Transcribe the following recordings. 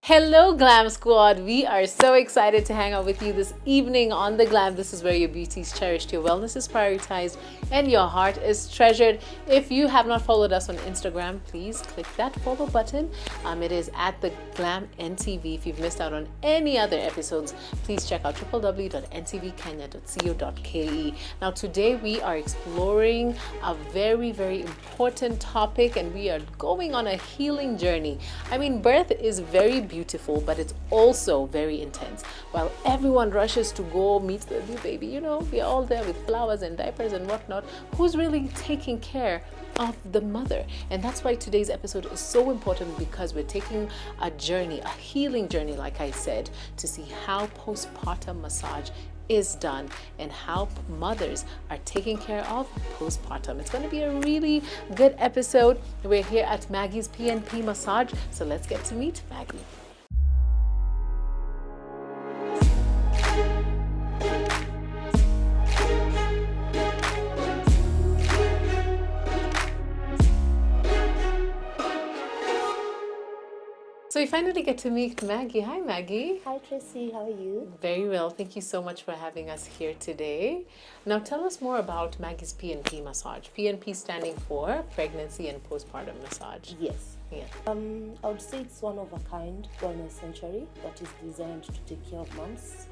Hello Glam Squad, we are so excited to hang out with you this evening on the Glam. This is where your beauty is cherished, your wellness is prioritized, and your heart is treasured. If you have not followed us on Instagram, please click that follow button. It is at the Glam NTV. If you've missed out on any other episodes, please check out www.ntvkenya.co.ke. Now today we are exploring a very, very important topic, and we are going on a healing journey. I mean, birth is very beautiful, but it's also very intense. While everyone rushes to go meet the new baby, we are all there with flowers and diapers and whatnot. Who's really taking care of the mother? And that's why today's episode is so important, because we're taking a journey, a healing journey, like I said, to see how postpartum massage is done and how mothers are taken care of postpartum. It's going to be a really good episode. We're here at Maggie's PNP Massage, so let's get to meet Maggie. So we finally get to meet Maggie. Hi, Maggie. Hi, Tracy. How are you? Very well. Thank you so much for having us here today. Now, tell us more about Maggie's PNP massage. PNP standing for Pregnancy and Postpartum Massage. Yes. Yeah. I would say it's one of a kind wellness sanctuary that is designed to take care of moms,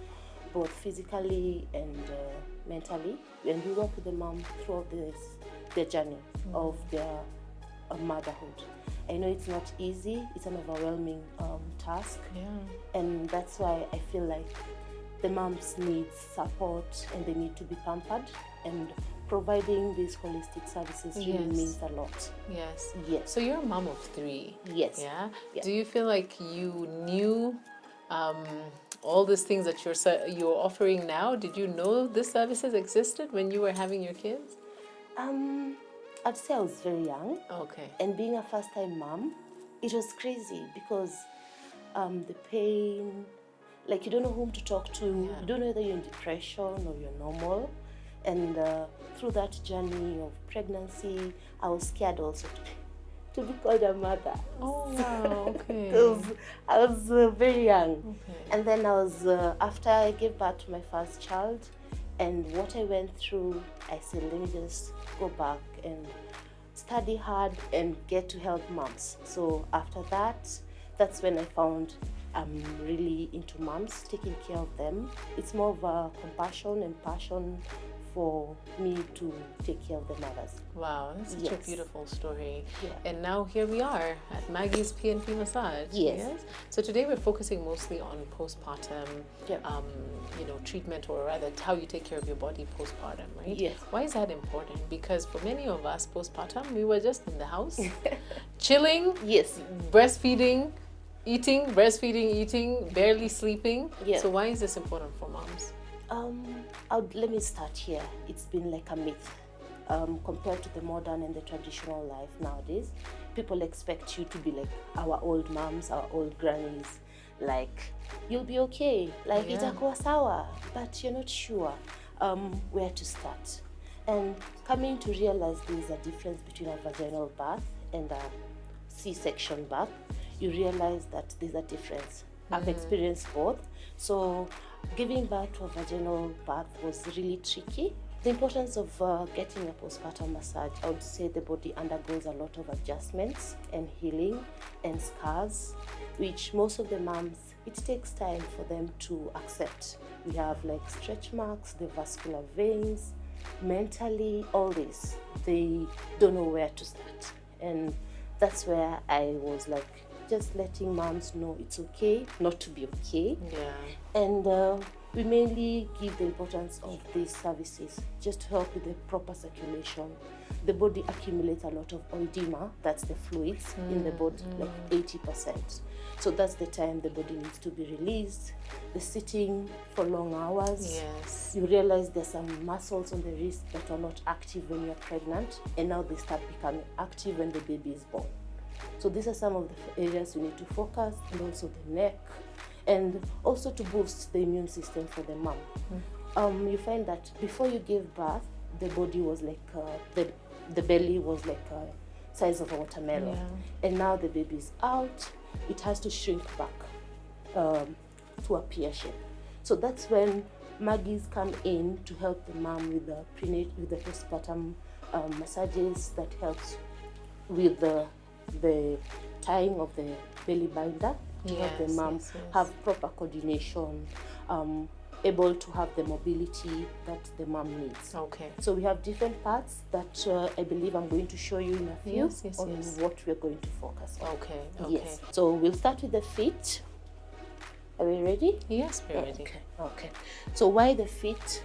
both physically and mentally. And we work with the mom throughout their journey of their motherhood. I know it's not easy, it's an overwhelming task, and that's why I feel like the moms need support and they need to be pampered, and providing these holistic services really means a lot. Yes. Yes. So you're a mom of 3. Yes. Yeah? Yeah. Do you feel like you knew all these things that you're offering now? Did you know these services existed when you were having your kids? I'd say I was very young. Okay. And being a first-time mom, it was crazy because the pain, like you don't know whom to talk to. You don't know whether you're in depression or you're normal. And through that journey of pregnancy, I was scared also to be called a mother. Oh, wow. Okay. Because I was very young. Okay. And then I was, after I gave birth to my first child, and what I went through, I said, let me just go back and study hard and get to help moms. So after that, that's when I found I'm really into moms, taking care of them. It's more of a compassion and passion for me to take care of the mothers. Wow, that's such a beautiful story. Yeah. And now here we are at Maggie's PNP Massage. Yes. So today we're focusing mostly on postpartum, treatment, or rather how you take care of your body postpartum, right? Yes. Why is that important? Because for many of us, postpartum, we were just in the house, chilling, Yes. breastfeeding, eating, barely sleeping. Yeah. So why is this important for moms? Let me start here. It's been like a myth compared to the modern and the traditional life nowadays. People expect you to be like our old moms, our old grannies, like you'll be okay, like itakuwa sawa, but you're not sure where to start. And coming to realize there's a difference between a vaginal birth and a C-section birth, you realize that there's a difference. I've experienced both. So giving birth to a vaginal birth was really tricky. The importance of getting a postpartum massage, I would say the body undergoes a lot of adjustments and healing and scars, which most of the moms, it takes time for them to accept. We have like stretch marks, the vascular veins, mentally, all this. They don't know where to start. And that's where I was like, just letting moms know it's okay not to be okay. Yeah. And we mainly give the importance of these services just to help with the proper circulation. The body accumulates a lot of edema, that's the fluids in the body, like 80%. So that's the time the body needs to be released. The sitting for long hours. Yes. You realize there's some muscles on the wrist that are not active when you're pregnant, and now they start becoming active when the baby is born. So these are some of the areas we need to focus, and also the neck, and also to boost the immune system for the mom. You find that before you give birth, the body was like, the belly was like size of a watermelon. Yeah. And now the baby is out, it has to shrink back. to a pear shape. So that's when Maggies come in to help the mom with the postpartum massages that helps with the tying of the belly binder to help the mom have proper coordination, able to have the mobility that the mom needs. Okay. So we have different parts that I believe I'm going to show you in a few on what we're going to focus on. Okay. Yes. So we'll start with the feet. Are we ready? Yes, we're ready. Okay. So why the feet?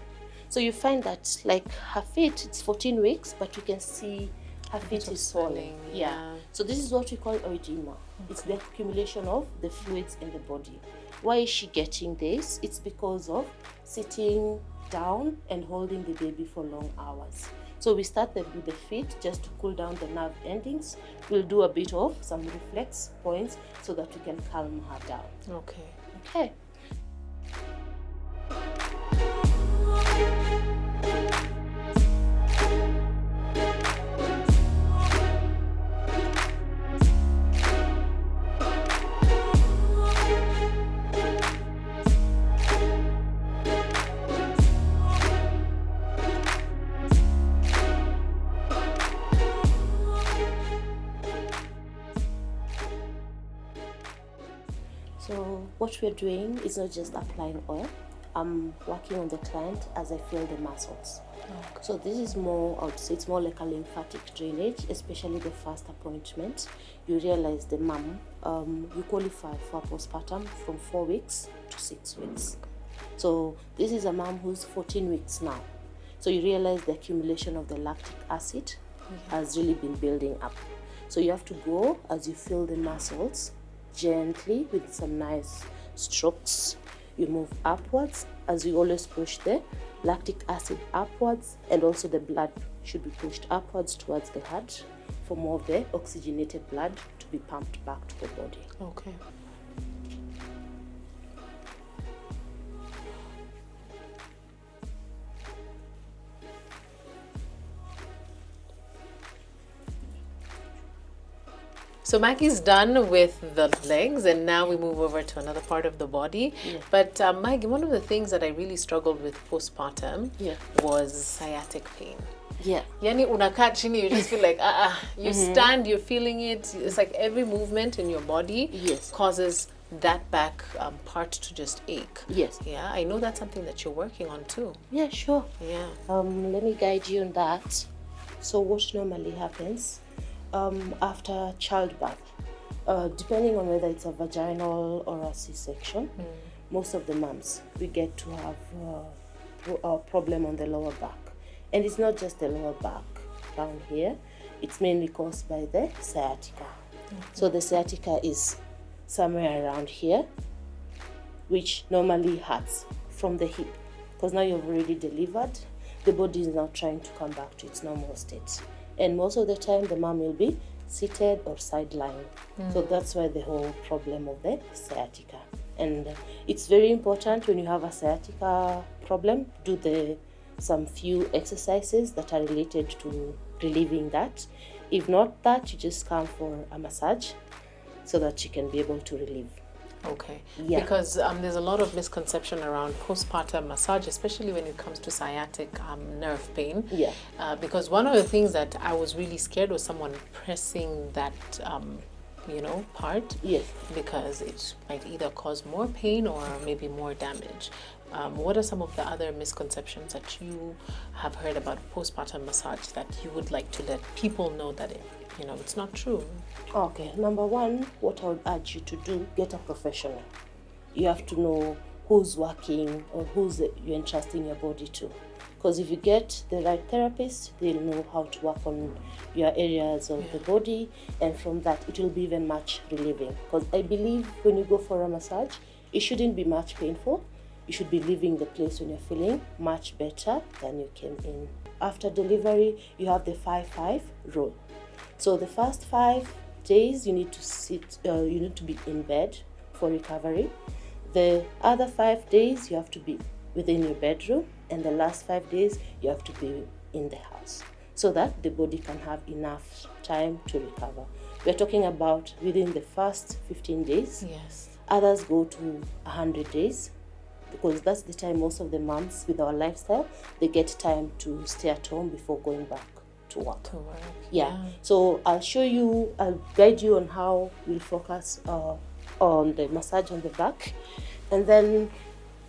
So you find that like her feet, it's 14 weeks, but you can see her feet is swelling. Yeah. So this is what we call edema. It's the accumulation of the fluids in the body. Why is she getting this? It's because of sitting down and holding the baby for long hours. So we start with the feet just to cool down the nerve endings. We'll do a bit of some reflex points so that we can calm her down. Okay. So what we're doing is not just applying oil. I'm working on the client as I feel the muscles. Okay. So this is more, I would say it's more like a lymphatic drainage, especially the first appointment. You realize the mom, you qualify for postpartum from 4 weeks to 6 weeks. So this is a mom who's 14 weeks now. So you realize the accumulation of the lactic acid has really been building up. So you have to go as you feel the muscles gently with some nice strokes. You move upwards as you always push the lactic acid upwards, and also the blood should be pushed upwards towards the heart for more of the oxygenated blood to be pumped back to the body. Okay. So Maggie's done with the legs, and now we move over to another part of the body. But Maggie, one of the things that I really struggled with postpartum was sciatic pain. Yani unakaa chini, you just feel like you stand, you're feeling it. It's like every movement in your body causes that back part to just ache. Yeah, I know that's something that you're working on too. Yeah, sure. Yeah. Let me guide you on that. So what normally happens after childbirth, depending on whether it's a vaginal or a C-section, most of the moms, we get to have a problem on the lower back. And it's not just the lower back down here, it's mainly caused by the sciatica. So the sciatica is somewhere around here, which normally hurts from the hip, because now you've already delivered, the body is now trying to come back to its normal state. And most of the time, the mom will be seated or side-lying. So that's why the whole problem of the sciatica. And it's very important when you have a sciatica problem, do some few exercises that are related to relieving that. If not that, you just come for a massage so that you can be able to relieve. Okay. Because there's a lot of misconception around postpartum massage, especially when it comes to sciatic nerve pain. Because one of the things that I was really scared was someone pressing that part. Because it might either cause more pain or maybe more damage. What are some of the other misconceptions that you have heard about postpartum massage that you would like to let people know that it's not true? Okay, number one, what I would urge you to do, get a professional. You have to know who's working or who's you're entrusting your body to. Because if you get the right therapist, they'll know how to work on your areas of the body, and from that, it will be even much relieving. Because I believe when you go for a massage, it shouldn't be much painful. You should be leaving the place when you're feeling much better than you came in. After delivery, you have the 5-5 rule. So the first 5 days you need to be in bed for recovery. The other 5 days you have to be within your bedroom, and the last 5 days you have to be in the house, so that the body can have enough time to recover. We're talking about within the first 15 days. Others go to 100 days, because that's the time most of the moms with our lifestyle, they get time to stay at home before going back to work. Yeah. So I'll guide you on how we'll focus on the massage on the back. And then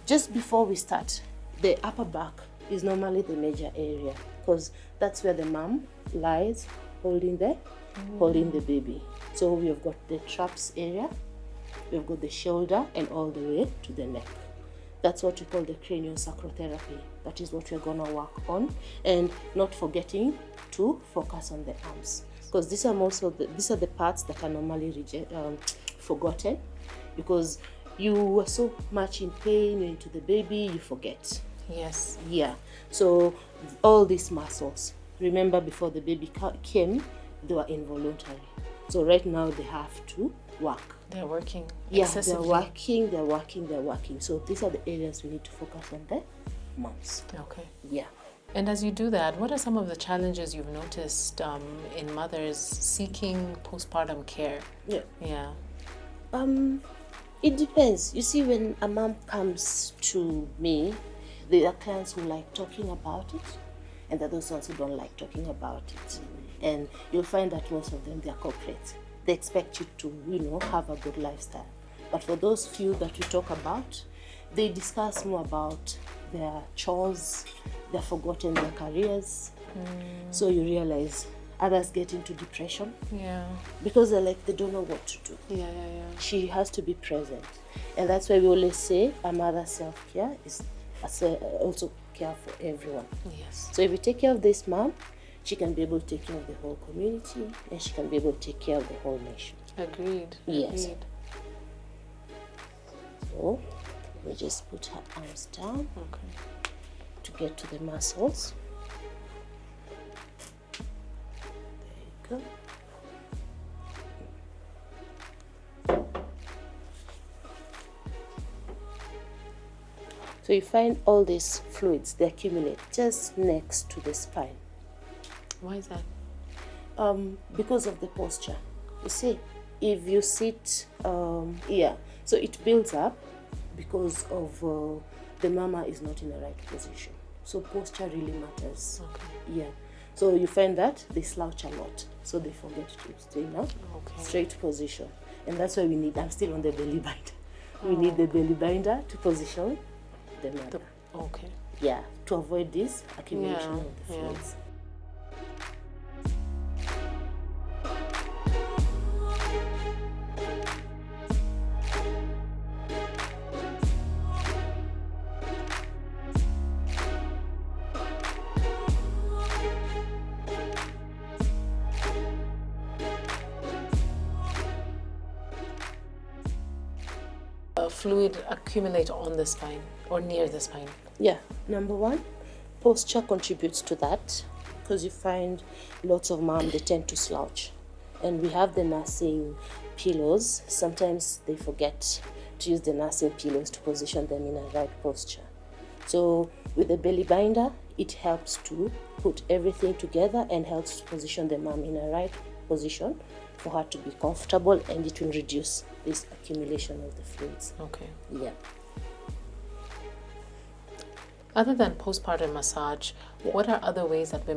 just before we start, the upper back is normally the major area, because that's where the mom lies holding the baby. So we have got the traps area, we've got the shoulder, and all the way to the neck. That's what we call the craniosacrotherapy. That is what we're gonna work on, and not forgetting to focus on the arms, because these are the parts that are normally forgotten, because you are so much in pain, you're into the baby, you forget. Yes. Yeah. So all these muscles, remember before the baby came, they were involuntary. So right now they have to work. They're working. Yeah, excessively. they're working. So these are the areas we need to focus on the moms. Okay. Yeah. And as you do that, what are some of the challenges you've noticed in mothers seeking postpartum care? Yeah. Yeah. It depends. You see, when a mom comes to me, there are clients who like talking about it, and there are those ones who don't like talking about it. And you'll find that most of them, they're corporate. They expect you to, have a good lifestyle. But for those few that we talk about, they discuss more about their chores, they've forgotten their careers. So you realize others get into depression. Yeah. Because they don't know what to do. Yeah. She has to be present. And that's why we always say a mother's self-care is also care for everyone. Yes. So if we take care of this mom, she can be able to take care of the whole community, and she can be able to take care of the whole nation. Agreed. Yes. So we just put her arms down to get to the muscles. There you go. So you find all these fluids, they accumulate just next to the spine. Why is that? Because of the posture. You see, if you sit, so it builds up because of the mama is not in the right position. So posture really matters. Okay. Yeah. So you find that they slouch a lot, so they forget to stay in a straight position, and that's why I'm still on the belly binder. We need the belly binder to position the mother. Yeah, to avoid this accumulation of the fluids. Fluid accumulate on the spine or near the spine? Yeah, number one, posture contributes to that, because you find lots of moms, they tend to slouch. And we have the nursing pillows. Sometimes they forget to use the nursing pillows to position them in a right posture. So with the belly binder, it helps to put everything together and helps to position the mom in a right position for her to be comfortable, and it will reduce this accumulation of the fluids. Okay. Yeah. Other than postpartum massage, what are other ways that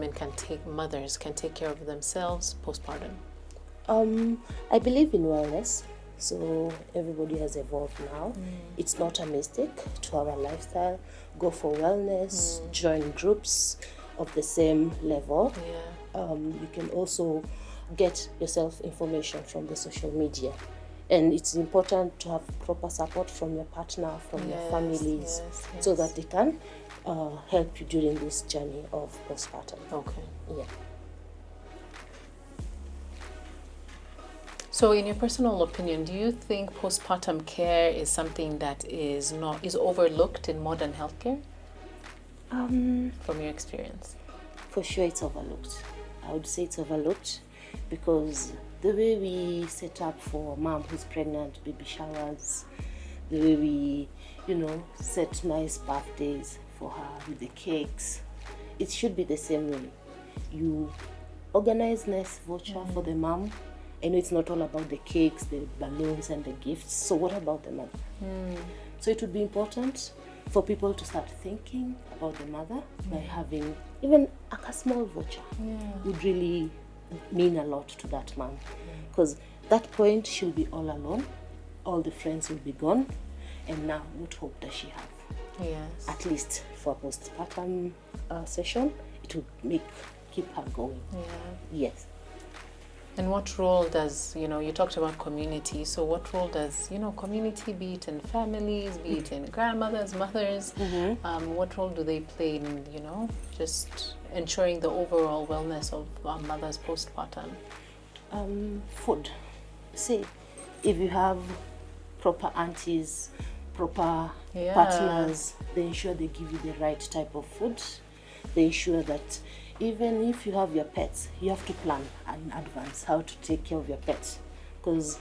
mothers can take care of themselves postpartum? I believe in wellness. So everybody has evolved now. It's not a mistake to have a lifestyle. Go for wellness, join groups of the same level. Yeah. You can also get yourself information from the social media. And it's important to have proper support from your partner, from your families, so that they can help you during this journey of postpartum. Okay. Yeah. So in your personal opinion, do you think postpartum care is something that is overlooked in modern healthcare? From your experience? For sure it's overlooked. I would say it's overlooked because the way we set up for mom who's pregnant, baby showers, the way we, set nice birthdays for her with the cakes, it should be the same way. You organize nice voucher for the mom, I know it's not all about the cakes, the balloons, and the gifts. So what about the mother? So it would be important for people to start thinking about the mother by having even a small voucher. Would really mean a lot to that mom, because that point she'll be all alone, all the friends will be gone, and now what hope does she have? Yes. At least for a postpartum session, it would keep her going. Yes. And what role does, you talked about community, so what role does, community, be it in families, be it in grandmothers, mothers, what role do they play in, just ensuring the overall wellness of mothers postpartum? Food. See, if you have proper aunties, proper partners, they ensure they give you the right type of food. They ensure that even if you have your pets, you have to plan in advance how to take care of your pet. Because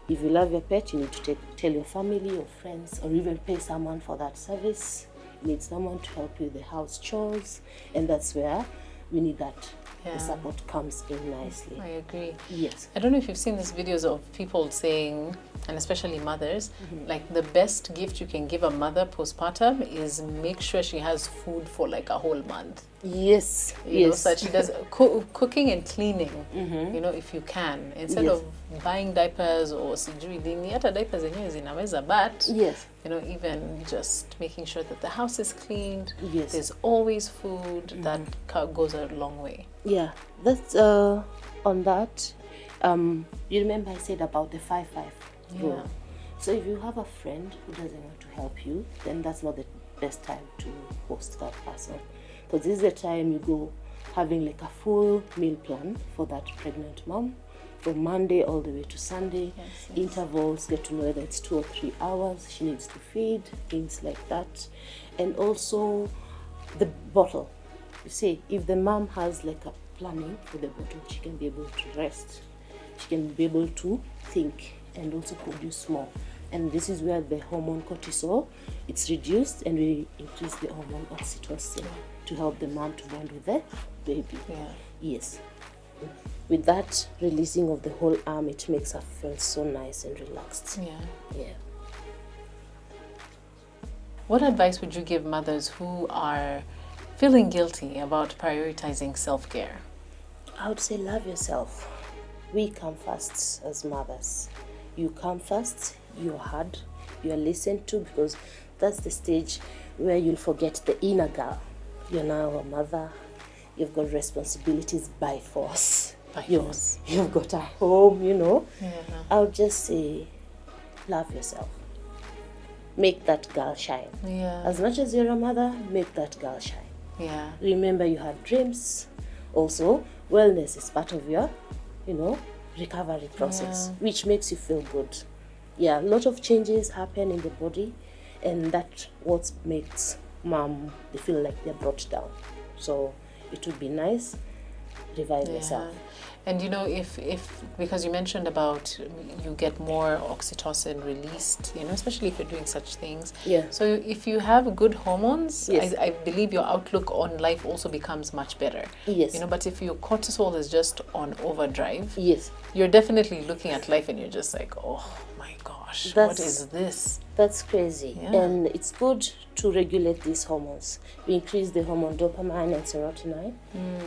if you love your pet, you need to tell your family or friends, or even pay someone for that service. You need someone to help you with the house chores, and that's where we need that. The support comes in nicely. I agree. Yes. I don't know if you've seen these videos of people saying, and especially mothers, like the best gift you can give a mother postpartum is make sure she has food for like a whole month. Yes. You know, so that she does cooking and cleaning, if you can, instead of buying diapers or sijui dini, hata diapers zenyewe zinaweza, but even just making sure that the house is cleaned, there's always food, that goes a long way. Yeah, that's on that. You remember I said about the 5-5 rule. So if you have a friend who doesn't want to help you, then that's not the best time to host that person. Because this is the time you go having like a full meal plan for that pregnant mom, from Monday all the way to Sunday. Intervals, get to know whether it's 2 or 3 hours she needs to feed, things like that. And also the bottle. You see, if the mom has like a planning for the bottle, she can be able to rest. She can be able to think and also produce more. And this is where the hormone cortisol, it's reduced, and we increase the hormone oxytocin to help the mom to bond with the baby. Yes. With that releasing of the whole arm, it makes her feel so nice and relaxed. Yeah. What advice would you give mothers who are feeling guilty about prioritizing self-care? I would say love yourself. We come first as mothers. You come first, you're heard, you're listened to, because that's the stage where you'll forget the inner girl. You're now a mother, you've got responsibilities by force. You've got a home, I would just say love yourself. Make that girl shine. As much as you're a mother, make that girl shine. Remember, you have dreams. Also, wellness is part of your, recovery process, which makes you feel good. A lot of changes happen in the body, and that's what makes mom, they feel like they're brought down. So it would be nice, revive yourself. And if because you mentioned about you get more oxytocin released, especially if you're doing such things. So if you have good hormones, I believe your outlook on life also becomes much better. But if your cortisol is just on overdrive, you're definitely looking at life and you're just like, oh my gosh, what is this? That's crazy. And it's good to regulate these hormones. We increase the hormone dopamine and serotonin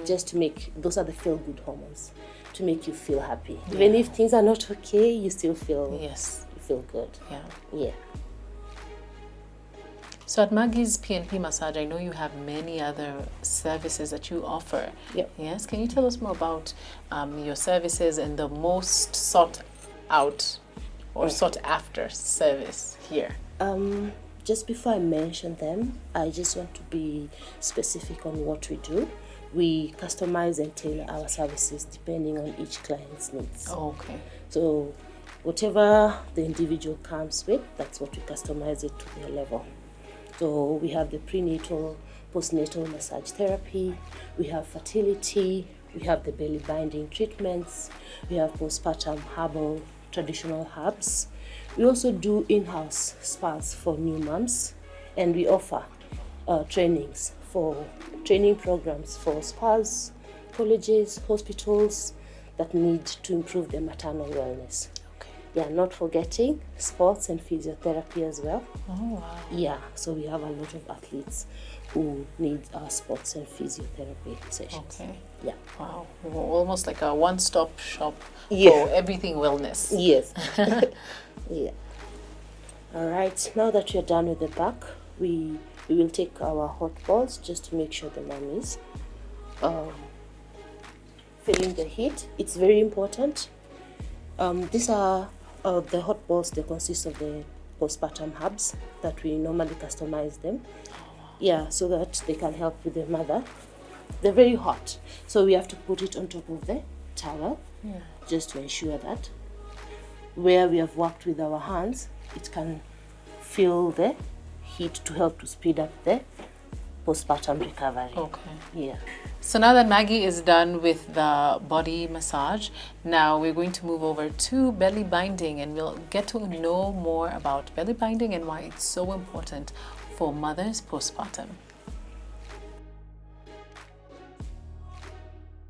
just to make, those are the feel-good hormones, to make you feel happy. Even if things are not okay, you still feel you feel good. So at Maggie's PNP Massage, I know you have many other services that you offer. Yes, can you tell us more about your services and the most sought out or sought after service here? Just before I mention them, I just want to be specific on what we do. We customize and tailor our services depending on each client's needs. So whatever the individual comes with, that's what we customize it to their level. So we have the prenatal, postnatal massage therapy, we have fertility, we have the belly binding treatments, we have postpartum herbal, traditional herbs. We also do in-house spas for new moms, and we offer training programs for spas, colleges, hospitals, that need to improve their maternal wellness. Okay. Yeah, not forgetting sports and physiotherapy as well. Oh, wow. Yeah, so we have a lot of athletes who need our sports and physiotherapy sessions. Okay. Yeah. Wow. Almost like a one-stop shop Yeah. for everything wellness. Yes. Yeah. All right. Now that we're done with the back, we will take our hot balls just to make sure the mom is feeling the heat. It's very important. These are the hot balls. They consist of the postpartum herbs that we normally customize them. Yeah, so that they can help with the mother. They're very hot, so we have to put it on top of the towel, just to ensure that where we have worked with our hands, it can feel the heat to help to speed up the postpartum recovery. Okay. Yeah. So now that Maggie is done with the body massage, now we're going to move over to belly binding, and we'll get to know more about belly binding and why it's so important for mothers postpartum.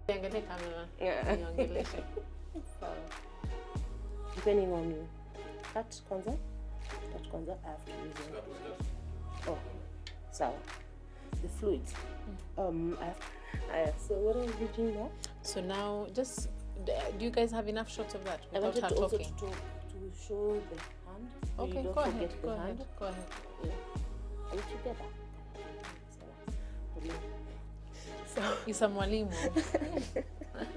Yeah. Depending on you. Cut kwanza, I have to use it. Oh, so the fluids. So what are we doing now? So now, just do you guys have enough shots of that I without wanted her to also talking? to show the hand. Okay, Don't go ahead. forget Go the ahead. hand. Go ahead. Yeah. Are we together? So, Isa mwalimu.